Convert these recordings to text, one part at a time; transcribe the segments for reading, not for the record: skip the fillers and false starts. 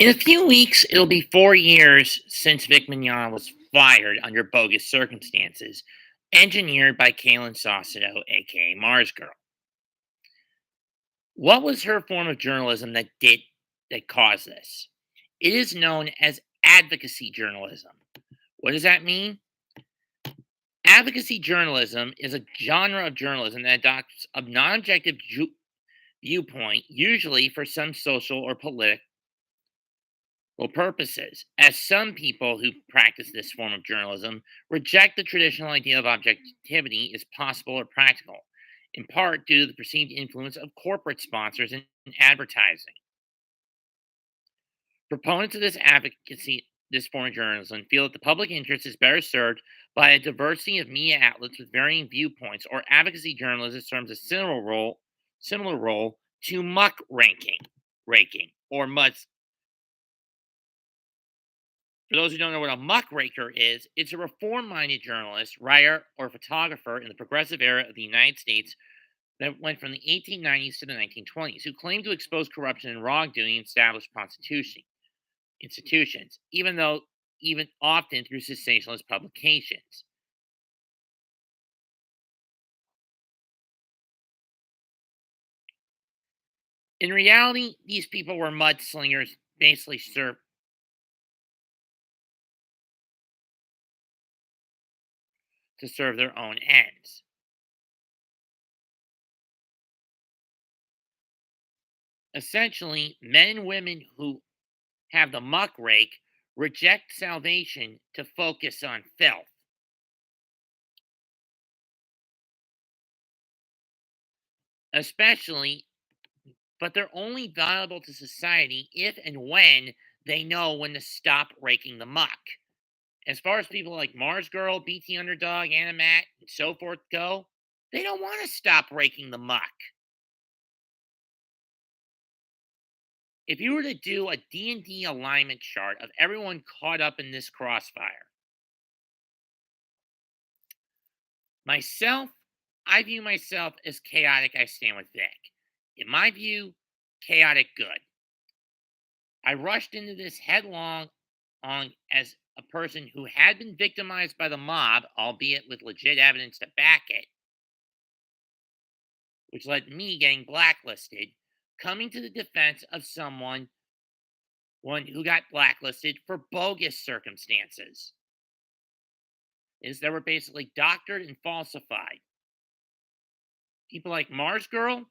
In a few weeks, it'll be 4 years since Vic Mignon was fired under bogus circumstances, engineered by Kaylin Saucedo, aka MarzGurl. What was her form of journalism that caused this? It is known as advocacy journalism. What does that mean? Advocacy journalism is a genre of journalism that adopts a non-objective viewpoint, usually for some social or political purposes, as some people who practice this form of journalism reject the traditional idea of objectivity as possible or practical, in part due to the perceived influence of corporate sponsors and advertising. Proponents of this form of journalism feel that the public interest is better served by a diversity of media outlets with varying viewpoints, or advocacy journalism serves a similar role to muck raking, or mud. For those who don't know what a muckraker is, it's a reform minded journalist, writer, or photographer in the progressive era of the United States that went from the 1890s to the 1920s, who claimed to expose corruption and wrongdoing in established institutions, even often through sensationalist publications. In reality, these people were mudslingers, basically to serve their own ends. Essentially, men and women who have the muck rake reject salvation to focus on filth. Especially, but they're only valuable to society if and when they know when to stop raking the muck. As far as people like Mars Girl, BT Underdog, Animat, and so forth go, they don't want to stop raking the muck. If you were to do a D&D alignment chart of everyone caught up in this crossfire, myself, I view myself as chaotic. I stand with Vic. In my view, chaotic good. I rushed into this headlong on as a person who had been victimized by the mob, albeit with legit evidence to back it, which led me getting blacklisted, coming to the defense of one who got blacklisted for bogus circumstances. Is they were basically doctored and falsified. People like Mars Girl,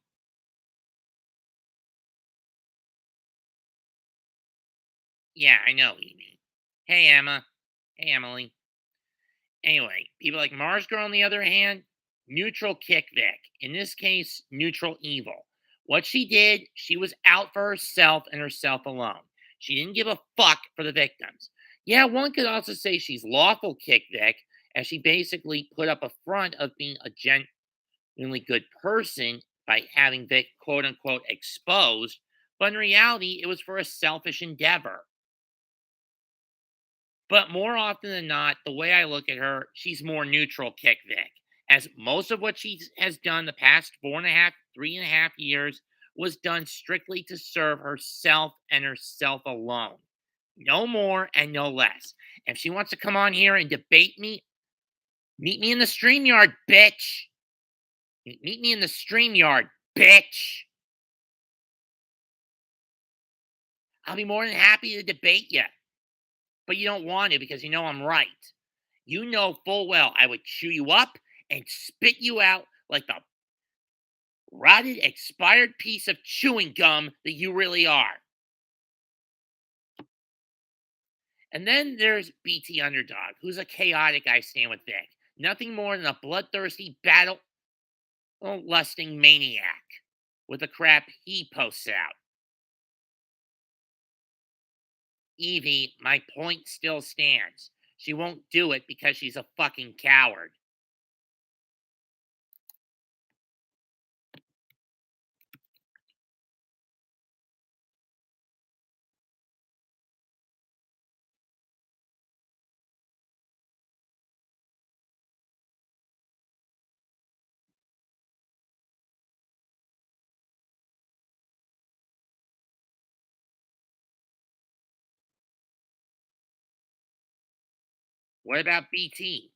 yeah, I know what you mean. Hey Emma. Hey Emily. Anyway, people like Mars Girl, on the other hand, neutral kick Vic. In this case, neutral evil. What she did, she was out for herself and herself alone. She didn't give a fuck for the victims. Yeah, one could also say she's lawful kick Vic, as she basically put up a front of being a genuinely good person by having Vic quote unquote exposed, but in reality, it was for a selfish endeavor. But more often than not, the way I look at her, she's more neutral kick Vic, as most of what she has done the past 3.5 years was done strictly to serve herself and herself alone. No more and no less. If she wants to come on here and debate me, meet me in the StreamYard, bitch. Meet me in the StreamYard, bitch. I'll be more than happy to debate you, but you don't want to because you know I'm right. You know full well I would chew you up and spit you out like the rotted, expired piece of chewing gum that you really are. And then there's BT Underdog, who's a chaotic I stand with Vic. Nothing more than a bloodthirsty, battle lusting maniac with the crap he posts out. Evie, my point still stands. She won't do it because she's a fucking coward. What about BT?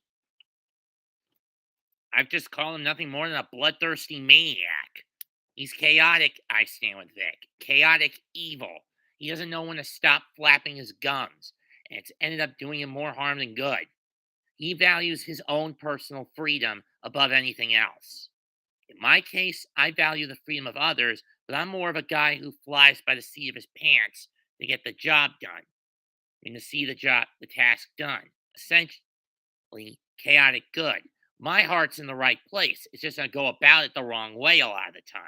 I've just called him nothing more than a bloodthirsty maniac. He's chaotic, I stand with Vic. Chaotic evil. He doesn't know when to stop flapping his gums, and it's ended up doing him more harm than good. He values his own personal freedom above anything else. In my case, I value the freedom of others, but I'm more of a guy who flies by the seat of his pants to get the job done. To see the task done. Essentially, chaotic good. My heart's in the right place. It's just I go about it the wrong way a lot of the time.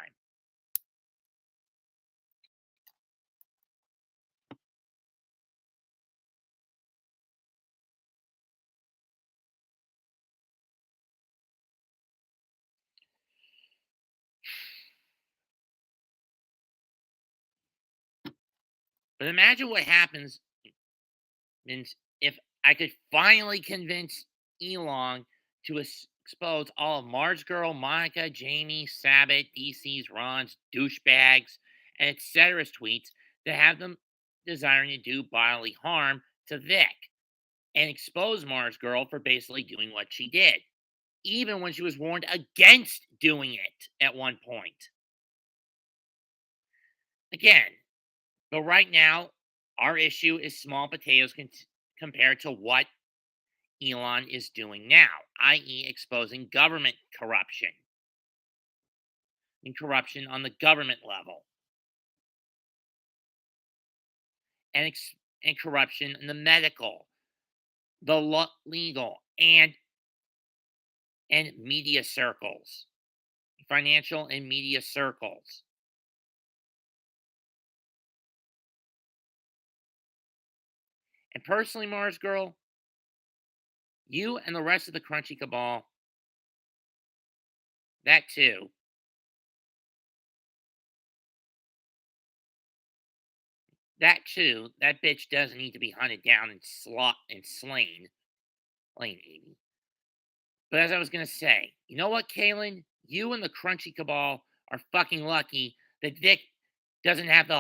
But imagine what happens if I could finally convince Elon to expose all of MarzGurl, Monica, Jamie, Sabbath, DC's, Ron's, douchebags, and etc.'s tweets to have them desiring to do bodily harm to Vic and expose MarzGurl for basically doing what she did, even when she was warned against doing it at one point. Again, but right now, our issue is small potatoes compared to what Elon is doing now, i.e., exposing government corruption and corruption on the government level, and corruption in the medical, the legal, and media circles, financial and media circles. And personally, Mars Girl, you and the rest of the Crunchy Cabal, that too, that bitch does need to be hunted down and slain. Slain, Amy. But as I was gonna say, you know what, Kalen? You and the Crunchy Cabal are fucking lucky that Vic doesn't have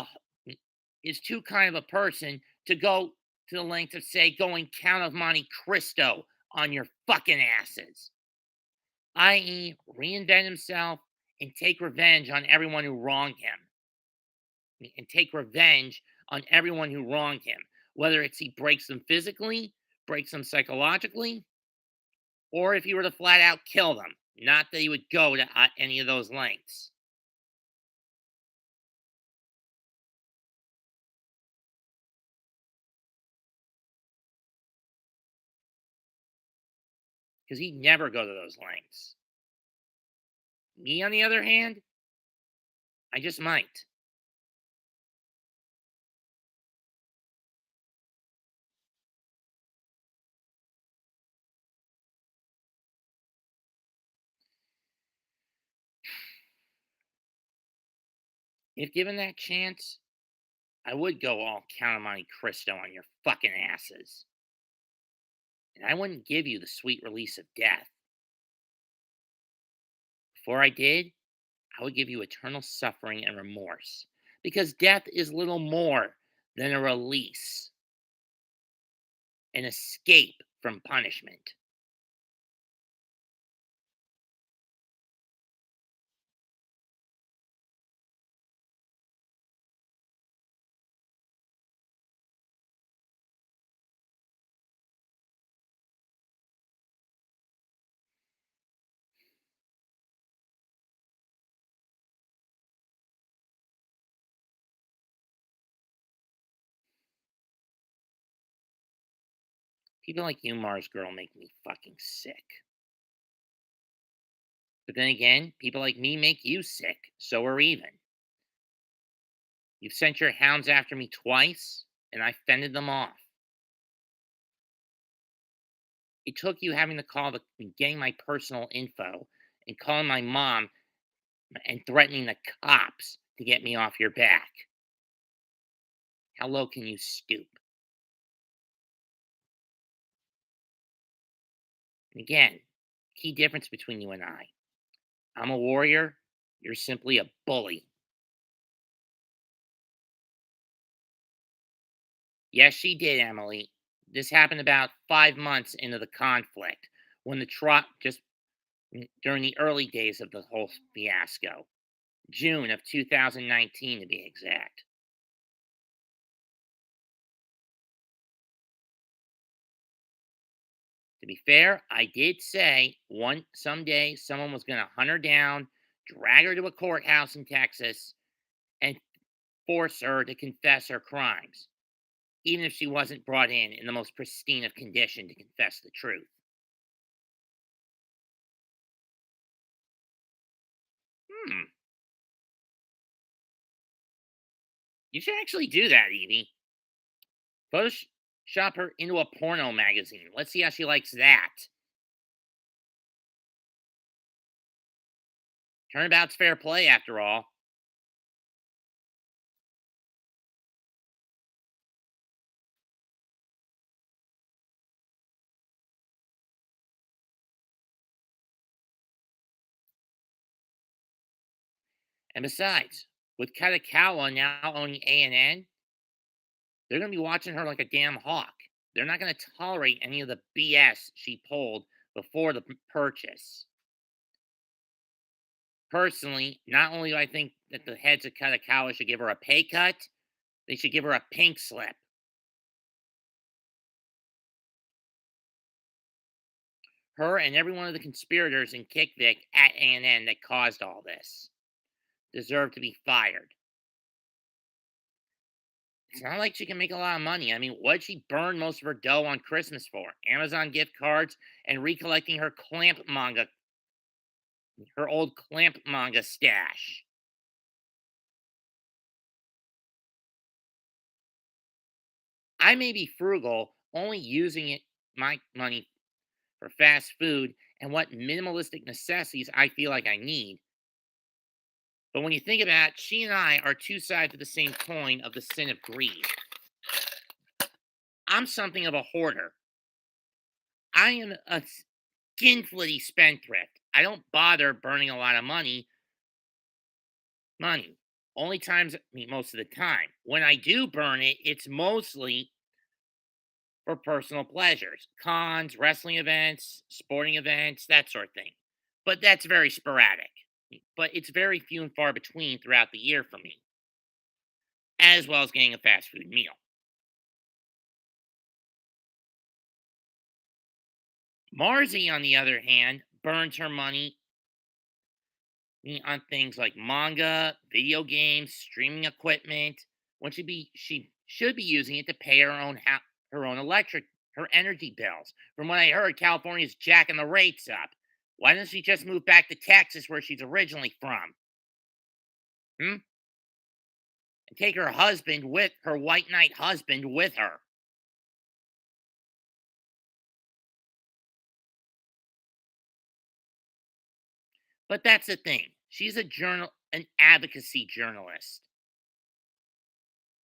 is too kind of a person to go to the length of say going Count of Monte Cristo on your fucking asses. I.e., reinvent himself and take revenge on everyone who wronged him. And take revenge on everyone who wronged him. Whether it's he breaks them physically, breaks them psychologically, or if he were to flat out kill them. Not that he would go to any of those lengths. Because he'd never go to those lengths. Me, on the other hand, I just might. If given that chance, I would go all Count of Monte Cristo on your fucking asses. And I wouldn't give you the sweet release of death. Before I did, I would give you eternal suffering and remorse. Because death is little more than a release, an escape from punishment. People like you, Mars Girl, make me fucking sick. But then again, people like me make you sick, so we're even. You've sent your hounds after me twice, and I fended them off. It took you having to call and getting my personal info and calling my mom and threatening the cops to get me off your back. How low can you stoop? And again, key difference between you and I. I'm a warrior, you're simply a bully. Yes, she did, Emily. This happened about 5 months into the conflict, when the just during the early days of the whole fiasco, June of 2019 to be exact. To be fair, I did say one someday someone was going to hunt her down, drag her to a courthouse in Texas, and force her to confess her crimes, even if she wasn't brought in the most pristine of condition to confess the truth. Hmm, you should actually do that, Evie. Photoshop her into a porno magazine. Let's see how she likes that. Turnabout's fair play, after all. And besides, with Katakawa now owning A&N, they're going to be watching her like a damn hawk. They're not going to tolerate any of the BS she pulled before the purchase. Personally, not only do I think that the heads of Katakawa should give her a pay cut, they should give her a pink slip. Her and every one of the conspirators in Kickvick at A&N that caused all this deserve to be fired. It's not like she can make a lot of money. I mean, what'd she burn most of her dough on Christmas for? Amazon gift cards and recollecting her old Clamp manga stash. I may be frugal, only using my money for fast food and what minimalistic necessities I feel like I need. But when you think about it, she and I are two sides of the same coin of the sin of greed. I'm something of a hoarder. I am a skinflitty spendthrift. I don't bother burning a lot of money. Only times, I mean, most of the time. When I do burn it, it's mostly for personal pleasures, cons, wrestling events, sporting events, that sort of thing. But that's very sporadic. But it's very few and far between throughout the year for me, as well as getting a fast food meal. Marzi, on the other hand, burns her money on things like manga, video games, streaming equipment, when she should be using it to pay her own her energy bills. From what I heard, California's jacking the rates up. Why doesn't she just move back to Texas where she's originally from? Hmm? And take her white knight husband with her. But that's the thing. She's an advocacy journalist.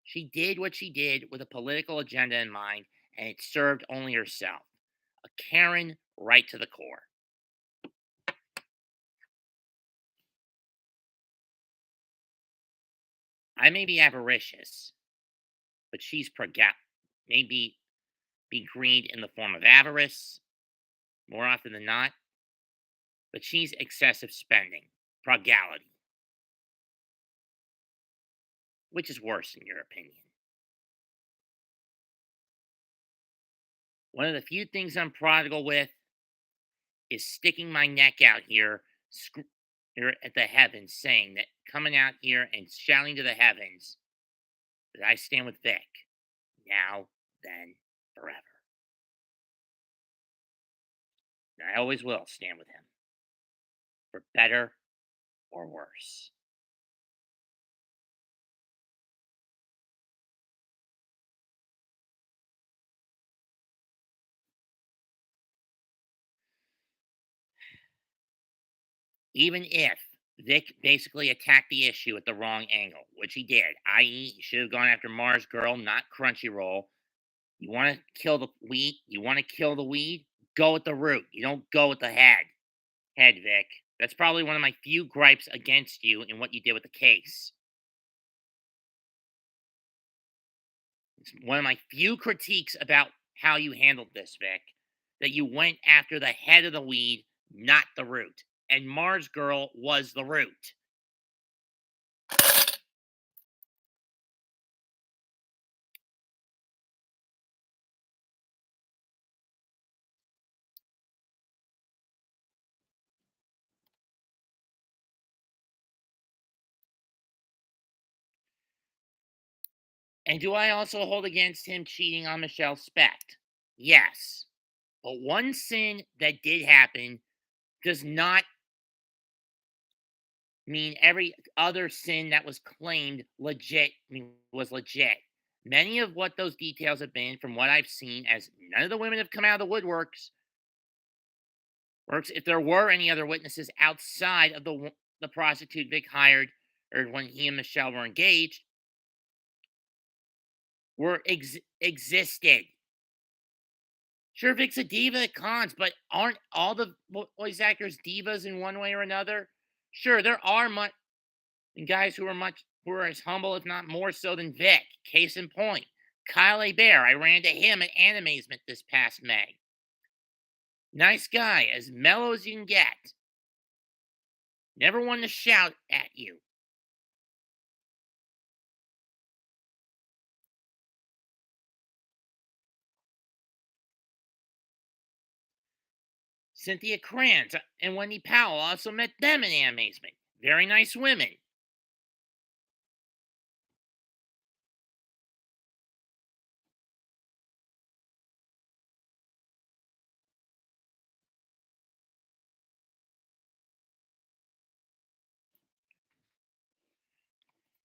She did what she did with a political agenda in mind, and it served only herself. A Karen right to the core. I may be avaricious, but she's maybe be greed in the form of avarice more often than not, but she's excessive spending, prodigality, which is worse in your opinion. One of the few things I'm prodigal with is sticking my neck out here at the heavens, saying that coming out here and shouting to the heavens that I stand with Vic now, then, forever. And I always will stand with him, for better or worse. Even if Vic basically attacked the issue at the wrong angle, which he did, i.e., he should have gone after Mars Girl, not Crunchyroll. You want to kill the weed? You want to kill the weed? Go with the root. You don't go with the head. Head, Vic. That's probably one of my few gripes against you in what you did with the case. It's one of my few critiques about how you handled this, Vic. That you went after the head of the weed, not the root. And Mars Girl was the root. And do I also hold against him cheating on Michelle Specht? Yes. But one sin that did happen does not mean every other sin that was claimed was legit. Many of what those details have been, from what I've seen, as none of the women have come out of the works. If there were any other witnesses outside of the prostitute Vic hired, or when he and Michelle were engaged, existed. Sure, Vic's a diva at cons, but aren't all the voice actors divas in one way or another? Sure, there are guys who are as humble, if not more so, than Vic. Case in point, Kyle Bear. I ran into him at Animazement this past May. Nice guy, as mellow as you can get. Never one to shout at you. Cynthia Kranz and Wendy Powell also met them in Animazement. Very nice women.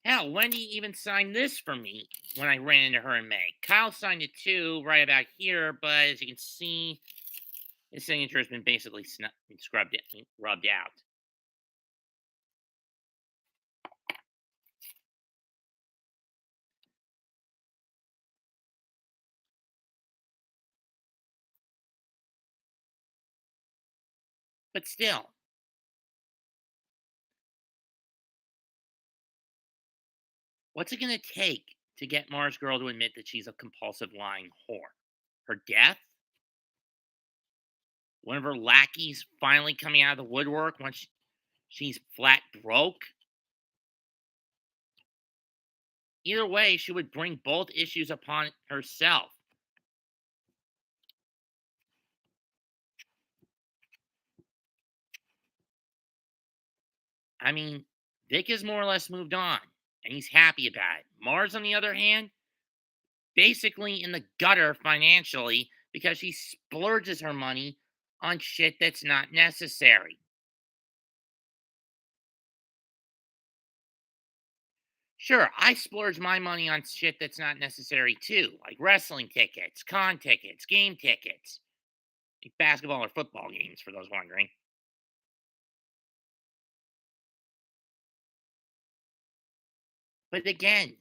Hell, Wendy even signed this for me when I ran into her in May. Kyle signed it too, right about here, but as you can see, his signature has been basically rubbed out. But still, what's it going to take to get Mars Girl to admit that she's a compulsive lying whore? Her death? One of her lackeys finally coming out of the woodwork once she's flat broke? Either way, she would bring both issues upon herself. I mean, Vic has more or less moved on, and he's happy about it. Mars, on the other hand, basically in the gutter financially because she splurges her money on shit that's not necessary. Sure, I splurge my money on shit that's not necessary too, like wrestling tickets, con tickets, game tickets, like basketball or football games, for those wondering. But again,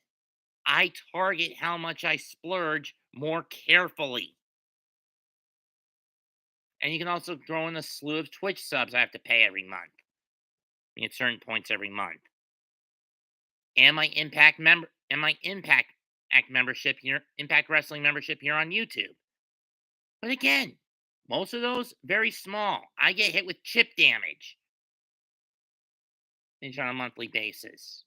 I target how much I splurge more carefully. And you can also throw in a slew of Twitch subs I have to pay every month. At certain points every month. And my Impact Act membership here, Impact Wrestling membership here on YouTube. But again, most of those very small. I get hit with chip damage on a monthly basis.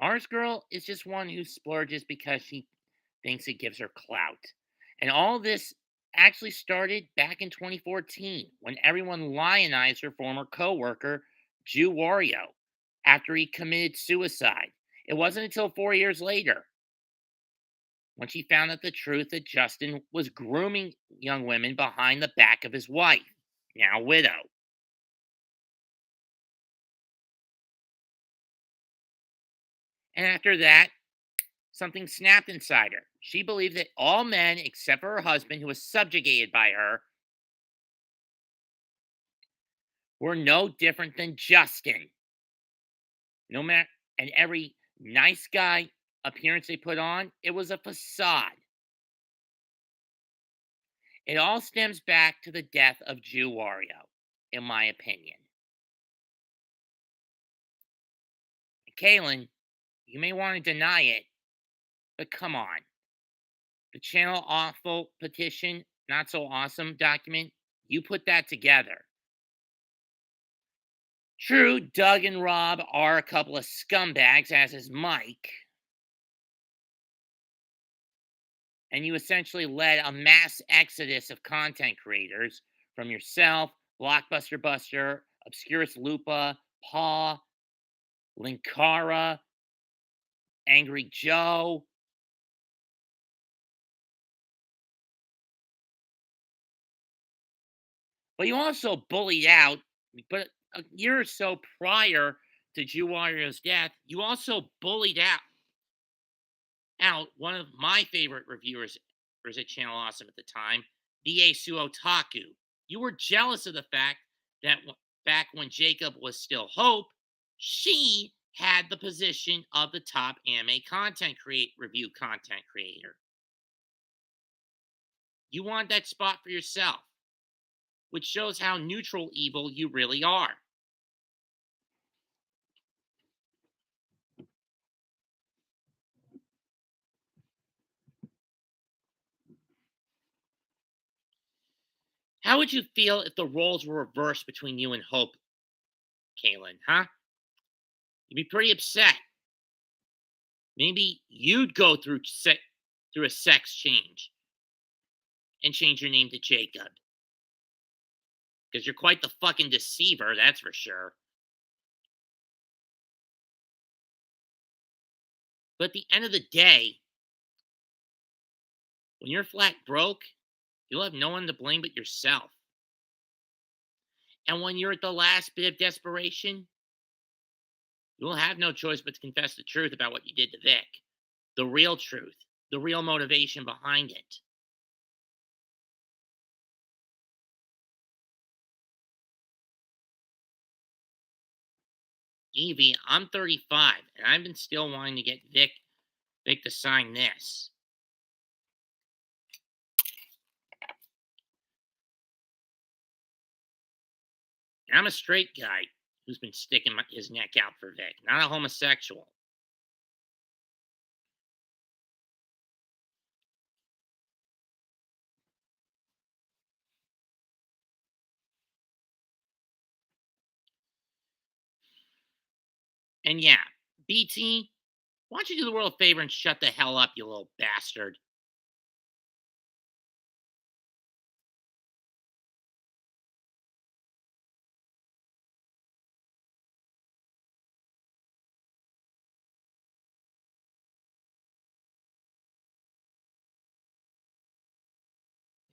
Mars Girl is just one who splurges because she thinks it gives her clout. And all this actually started back in 2014 when everyone lionized her former coworker, Jew Wario, after he committed suicide. It wasn't until 4 years later when she found out the truth that Justin was grooming young women behind the back of his wife, now widow. And after that, something snapped inside her. She believed that all men, except for her husband, who was subjugated by her, were no different than Justin. No matter, and every nice guy appearance they put on, it was a facade. It all stems back to the death of Jew Wario, in my opinion. Kalen, you may want to deny it, but come on. The channel awful petition, not so awesome document, you put that together. True, Doug and Rob are a couple of scumbags, as is Mike, and you essentially led a mass exodus of content creators from yourself, Blockbuster Buster, Obscurus Lupa, Paw, Linkara, Angry Joe. But you also bullied out, but a year or so prior to Jew Warrior's death, you also bullied out one of my favorite reviewers at Channel Awesome at the time, D.A. Suotaku. You were jealous of the fact that back when Jacob was still Hope, she had the position of the top anime review content creator. You want that spot for yourself, which shows how neutral evil you really are. How would you feel if the roles were reversed between you and Hope, Kaylin, huh? You'd be pretty upset. Maybe you'd go through a sex change and change your name to Jacob. Because you're quite the fucking deceiver, that's for sure. But at the end of the day, when you're flat broke, you'll have no one to blame but yourself. And when you're at the last bit of desperation, you'll have no choice but to confess the truth about what you did to Vic. The real truth, the real motivation behind it. Evie, I'm 35, and I've been still wanting to get Vic to sign this. I'm a straight guy who's been sticking his neck out for Vic, not a homosexual. And yeah, BT, why don't you do the world a favor and shut the hell up, you little bastard?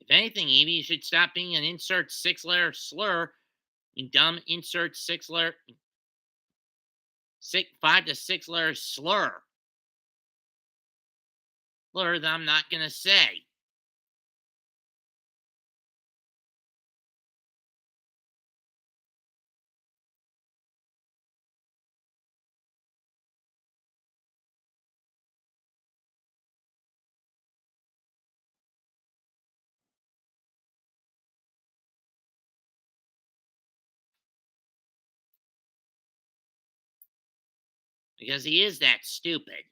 If anything, Evie, you should stop being an insert six-letter slur. You dumb insert five to six letter slur. Slur that I'm not gonna say. Because he is that stupid.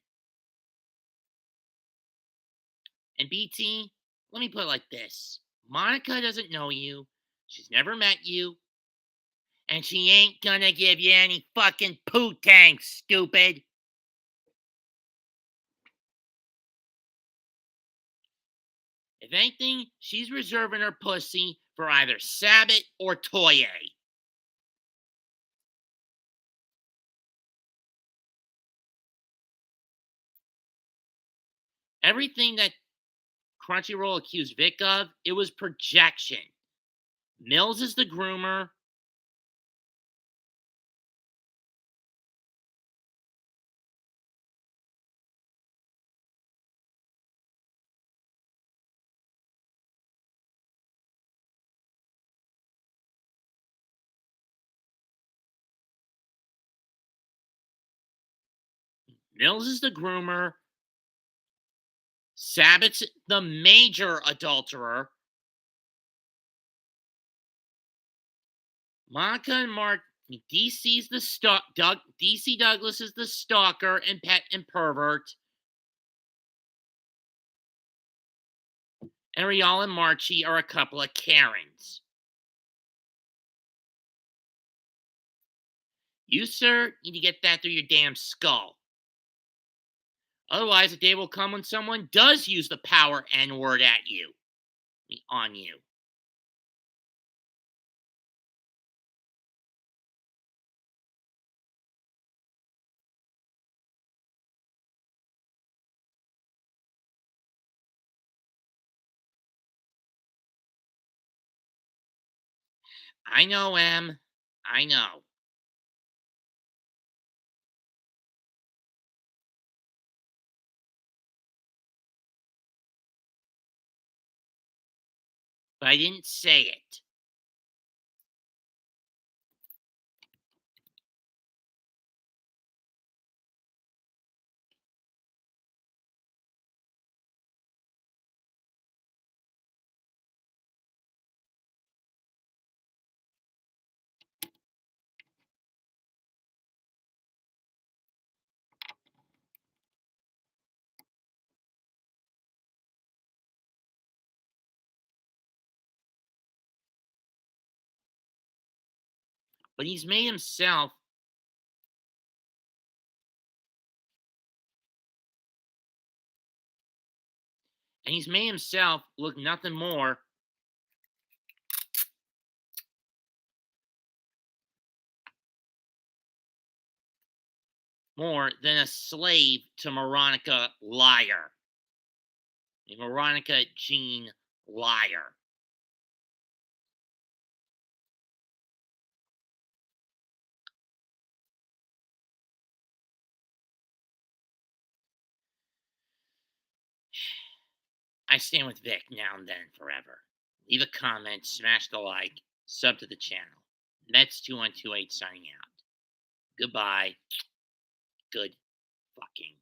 And BT, let me put it like this. Monica doesn't know you. She's never met you. And she ain't gonna give you any fucking poo tanks, stupid. If anything, she's reserving her pussy for either Sabbat or Toye. Everything that Crunchyroll accused Vic of, it was projection. Mills is the groomer. Mills is the groomer. Sabbath's the major adulterer. Monica and DC's the DC Douglas is the stalker and pet and pervert, and Rial and Marchie are a couple of Karens. You, sir, need to get that through your damn skull. Otherwise, a day will come when someone does use the power N word at you. On you. I know, Em. I know. But I didn't say it. But he's made himself. And he's made himself look nothing more than a slave to Veronica Liar. Veronica Jean Liar. I stand with Vic now and then forever. Leave a comment, smash the like, sub to the channel. Mets2128 signing out. Goodbye. Good fucking